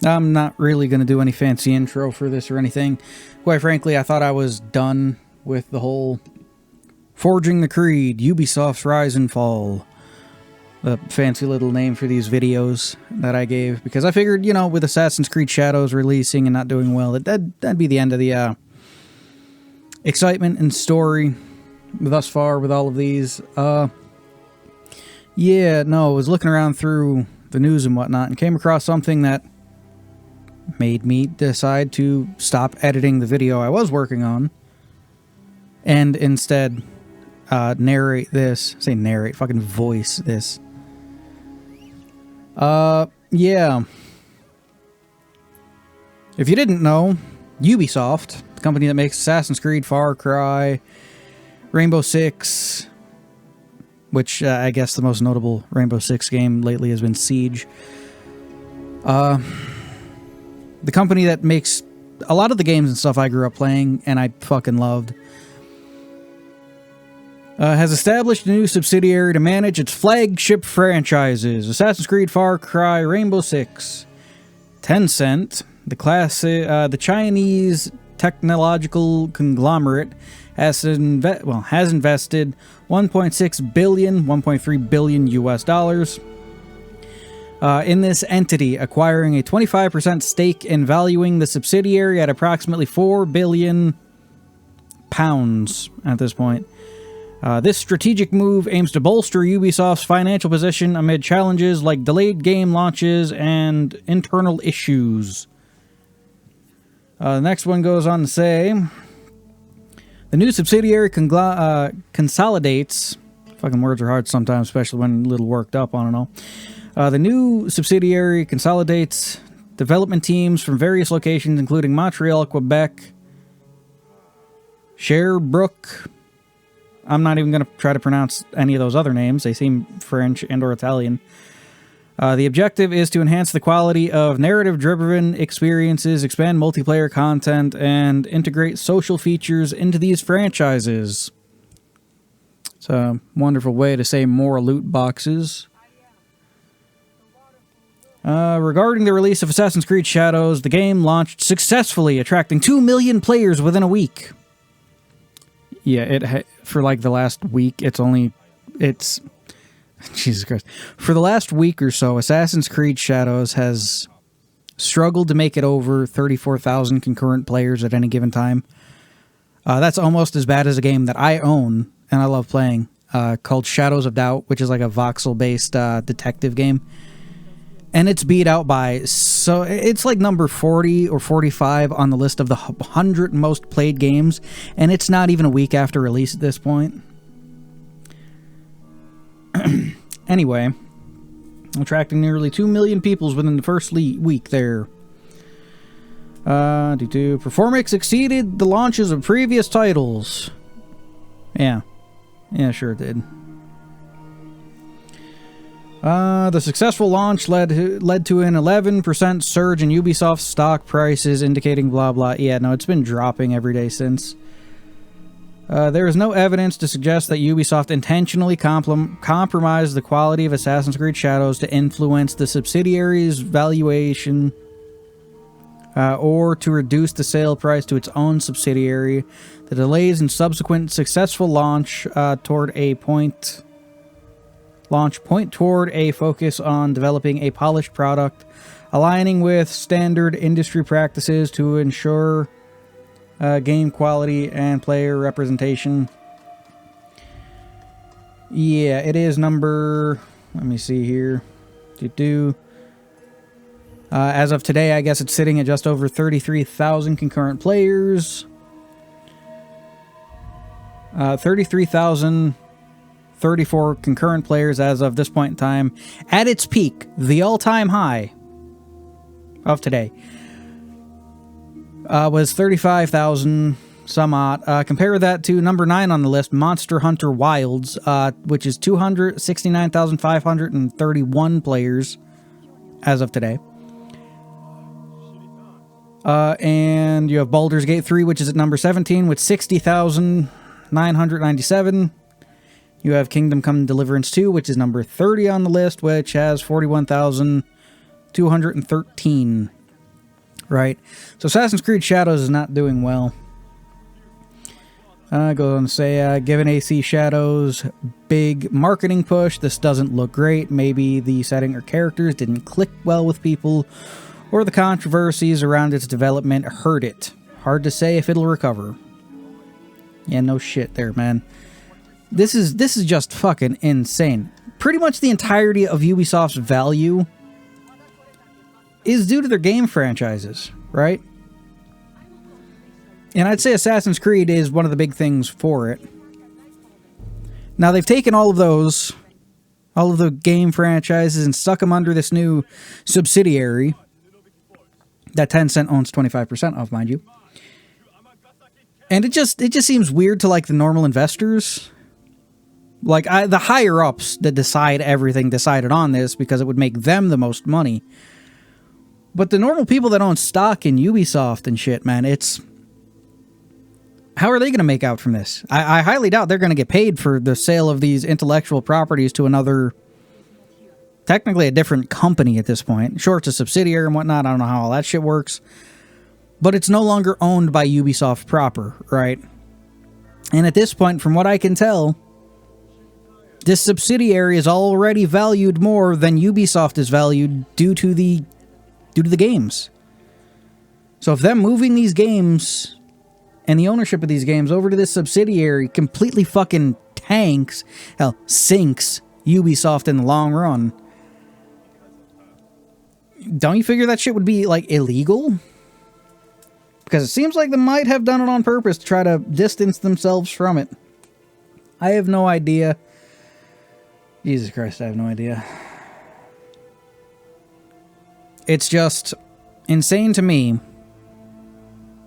I'm not really going to do any fancy intro for this or anything. Quite frankly, I thought I was done with the whole Forging the Creed, Ubisoft's Rise and Fall. The fancy little name for these videos that I gave. Because I figured, you know, with Assassin's Creed Shadows releasing and not doing well, that'd be the end of the excitement and story thus far with all of these. Yeah, no, I was looking around through the news and whatnot and came across something that made me decide to stop editing the video I was working on and instead narrate this. Say narrate, fucking voice this. Yeah. If you didn't know, Ubisoft, the company that makes Assassin's Creed, Far Cry, Rainbow Six, which I guess the most notable Rainbow Six game lately has been Siege. The company that makes a lot of the games and stuff I grew up playing and I fucking loved, has established a new subsidiary to manage its flagship franchises: Assassin's Creed, Far Cry, Rainbow Six. Tencent, the Chinese technological conglomerate, has invested $1.6 billion, $1.3 billion US dollars in this entity, acquiring a 25% stake and valuing the subsidiary at approximately £4 billion at this point. This strategic move aims to bolster Ubisoft's financial position amid challenges like delayed game launches and internal issues. The next one goes on to say, the new subsidiary consolidates... Fucking words are hard sometimes, especially when a little worked up on it all. The new subsidiary consolidates development teams from various locations, including Montreal, Quebec, Sherbrooke. I'm not even going to try to pronounce any of those other names. They seem French and or Italian. The objective is to enhance the quality of narrative-driven experiences, expand multiplayer content, and integrate social features into these franchises. It's a wonderful way to say more loot boxes. Regarding the release of Assassin's Creed Shadows, the game launched successfully, attracting 2 million players within a week. Yeah, for like the last week, it's Jesus Christ. For the last week or so, Assassin's Creed Shadows has struggled to make it over 34,000 concurrent players at any given time. That's almost as bad as a game that I own and I love playing, called Shadows of Doubt, which is like a voxel-based detective game. And it's beat out by, so it's like number 40 or 45 on the list of the 100 most played games, and it's not even a week after release at this point. Anyway, attracting nearly 2 million people within the first week there. Performance exceeded the launches of previous titles. Yeah, sure it did. The successful launch led to an 11% surge in Ubisoft stock prices, indicating blah blah. Yeah, no, it's been dropping every day since. There is no evidence to suggest that Ubisoft intentionally compromised the quality of Assassin's Creed Shadows to influence the subsidiary's valuation or to reduce the sale price to its own subsidiary. The delays and subsequent successful launch point toward a focus on developing a polished product, aligning with standard industry practices to ensure game quality and player representation. Yeah, it is number... Let me see here. As of today, I guess it's sitting at just over 33,000 concurrent players. 33,034 concurrent players as of this point in time. At its peak, the all-time high of today was 35,000 some odd. Compare that to number 9 on the list, Monster Hunter Wilds, which is 269,531 players as of today. And you have Baldur's Gate 3, which is at number 17 with 60,997. You have Kingdom Come Deliverance 2, which is number 30 on the list, which has 41,213 right? So Assassin's Creed Shadows is not doing well. Go on to say, given AC Shadows big marketing push, this doesn't look great. Maybe the setting or characters didn't click well with people, or the controversies around its development hurt it. Hard to say if it'll recover. Yeah, no shit there, man. This is just fucking insane. Pretty much the entirety of Ubisoft's value is due to their game franchises, right? And I'd say Assassin's Creed is one of the big things for it. Now, they've taken all of those, all of the game franchises, and stuck them under this new subsidiary that Tencent owns 25% of, mind you. And it just seems weird to, like, the normal investors. Like, the higher-ups that decide everything decided on this because it would make them the most money. But the normal people that own stock in Ubisoft and shit, man, it's... How are they going to make out from this? I highly doubt they're going to get paid for the sale of these intellectual properties to another, technically a different company at this point. Sure, it's a subsidiary and whatnot. I don't know how all that shit works. But it's no longer owned by Ubisoft proper, right? And at this point, from what I can tell, this subsidiary is already valued more than Ubisoft is valued due to the games. So if them moving these games and the ownership of these games over to this subsidiary completely fucking tanks, hell, sinks Ubisoft in the long run, don't you figure that shit would be, like, illegal? Because it seems like they might have done it on purpose to try to distance themselves from it. I have no idea. Jesus Christ, I have no idea. It's just insane to me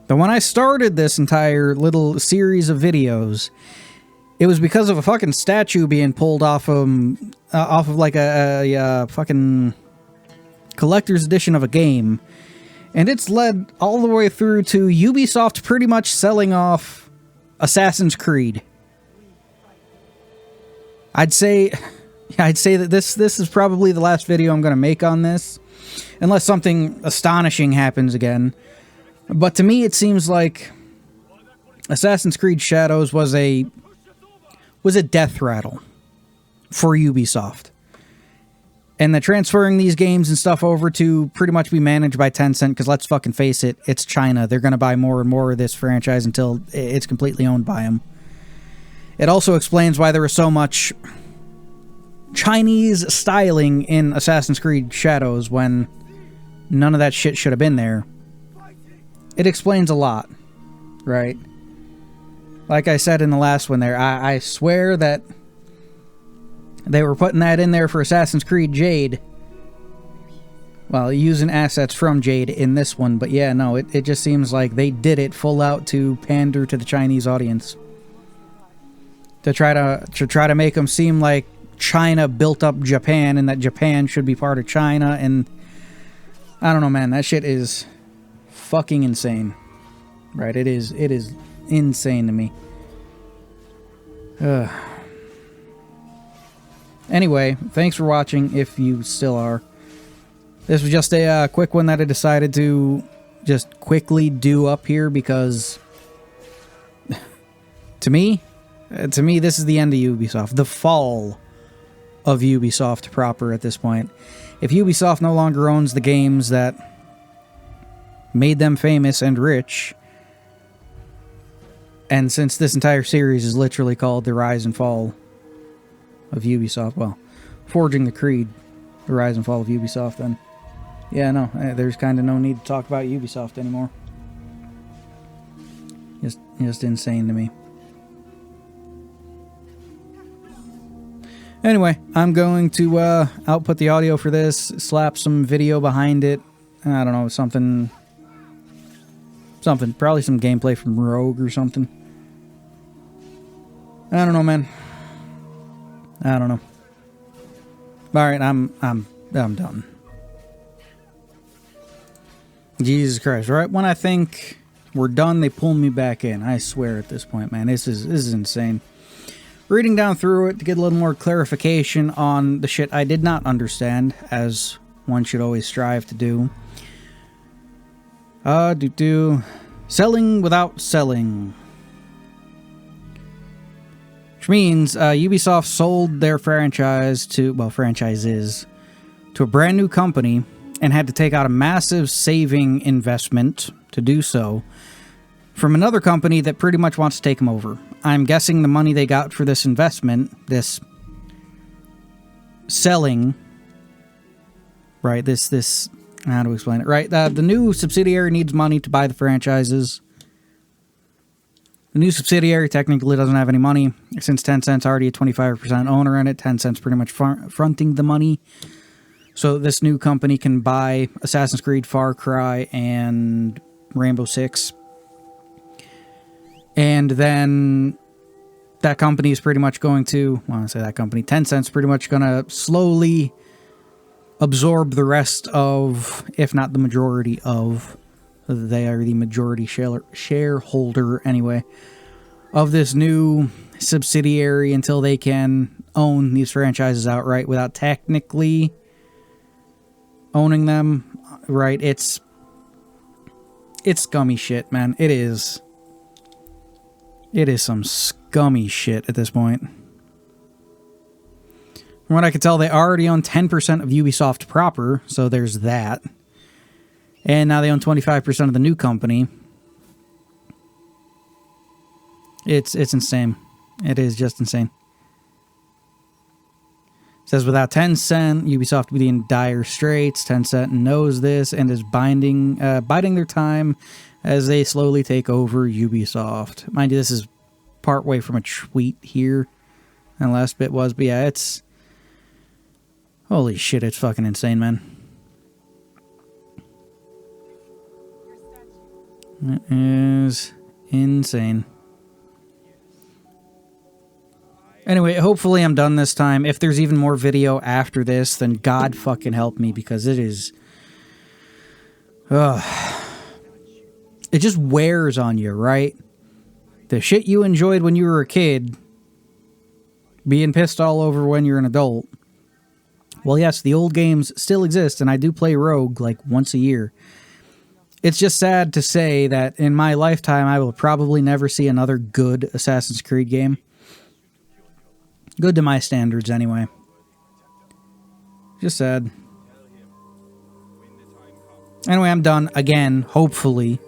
that when I started this entire little series of videos, it was because of a fucking statue being pulled off of like a fucking collector's edition of a game. And it's led all the way through to Ubisoft pretty much selling off Assassin's Creed. I'd say that this is probably the last video I'm going to make on this, unless something astonishing happens again. But to me, it seems like Assassin's Creed Shadows was a death rattle for Ubisoft. And that transferring these games and stuff over to pretty much be managed by Tencent, because let's fucking face it, it's China. They're going to buy more and more of this franchise until it's completely owned by them. It also explains why there was so much Chinese styling in Assassin's Creed Shadows when none of that shit should have been there. It explains a lot, right? Like I said in the last one there, I swear that they were putting that in there for Assassin's Creed Jade. Well, using assets from Jade in this one, but yeah, no, it just seems like they did it full out to pander to the Chinese audience. To try to make them seem like China built up Japan and that Japan should be part of China, and I don't know, man, that shit is fucking insane. Right, it is insane to me. Anyway, thanks for watching, if you still are. This was just a quick one that I decided to just quickly do up here because to me, this is the end of Ubisoft. The fall of Ubisoft proper at this point. If Ubisoft no longer owns the games that made them famous and rich, and since this entire series is literally called The Rise and Fall of Ubisoft, well, Forging the Creed, The Rise and Fall of Ubisoft, then yeah, no, there's kind of no need to talk about Ubisoft anymore. Just insane to me. Anyway, I'm going to output the audio for this, slap some video behind it. I don't know, something, probably some gameplay from Rogue or something. I don't know, man. I don't know. All right, I'm done. Jesus Christ! Right when I think we're done, they pull me back in. I swear at this point, man, this is insane. Reading down through it to get a little more clarification on the shit I did not understand, as one should always strive to do. Selling without selling. Which means Ubisoft sold their franchises to a brand new company and had to take out a massive saving investment to do so from another company that pretty much wants to take them over. I'm guessing the money they got for this investment, this selling, right, this how to explain it, right? The new subsidiary needs money to buy the franchises. The new subsidiary technically doesn't have any money, since Tencent's already a 25% owner in it. Tencent's pretty much fronting the money. So this new company can buy Assassin's Creed, Far Cry, and Rainbow Six. And then that company is pretty much going to, well, I say that company, Tencent's pretty much going to slowly absorb the rest of, if not the majority of, they are the majority shareholder anyway, of this new subsidiary until they can own these franchises outright without technically owning them, right? It's scummy shit, man. It is some scummy shit at this point. From what I can tell, they already own 10% of Ubisoft proper, so there's that. And now they own 25% of the new company. It's insane. It is just insane. It says, without Tencent, Ubisoft would be in dire straits. Tencent knows this and is biding their time as they slowly take over Ubisoft. Mind you, this is part way from a tweet here. And the last bit was, but yeah, it's... Holy shit, it's fucking insane, man. It is insane. Anyway, hopefully I'm done this time. If there's even more video after this, then God fucking help me, because it is... It just wears on you, right? The shit you enjoyed when you were a kid, being pissed all over when you're an adult. Well, yes, the old games still exist, and I do play Rogue like once a year. It's just sad to say that in my lifetime, I will probably never see another good Assassin's Creed game. Good to my standards, anyway. Just sad. Anyway, I'm done again, hopefully.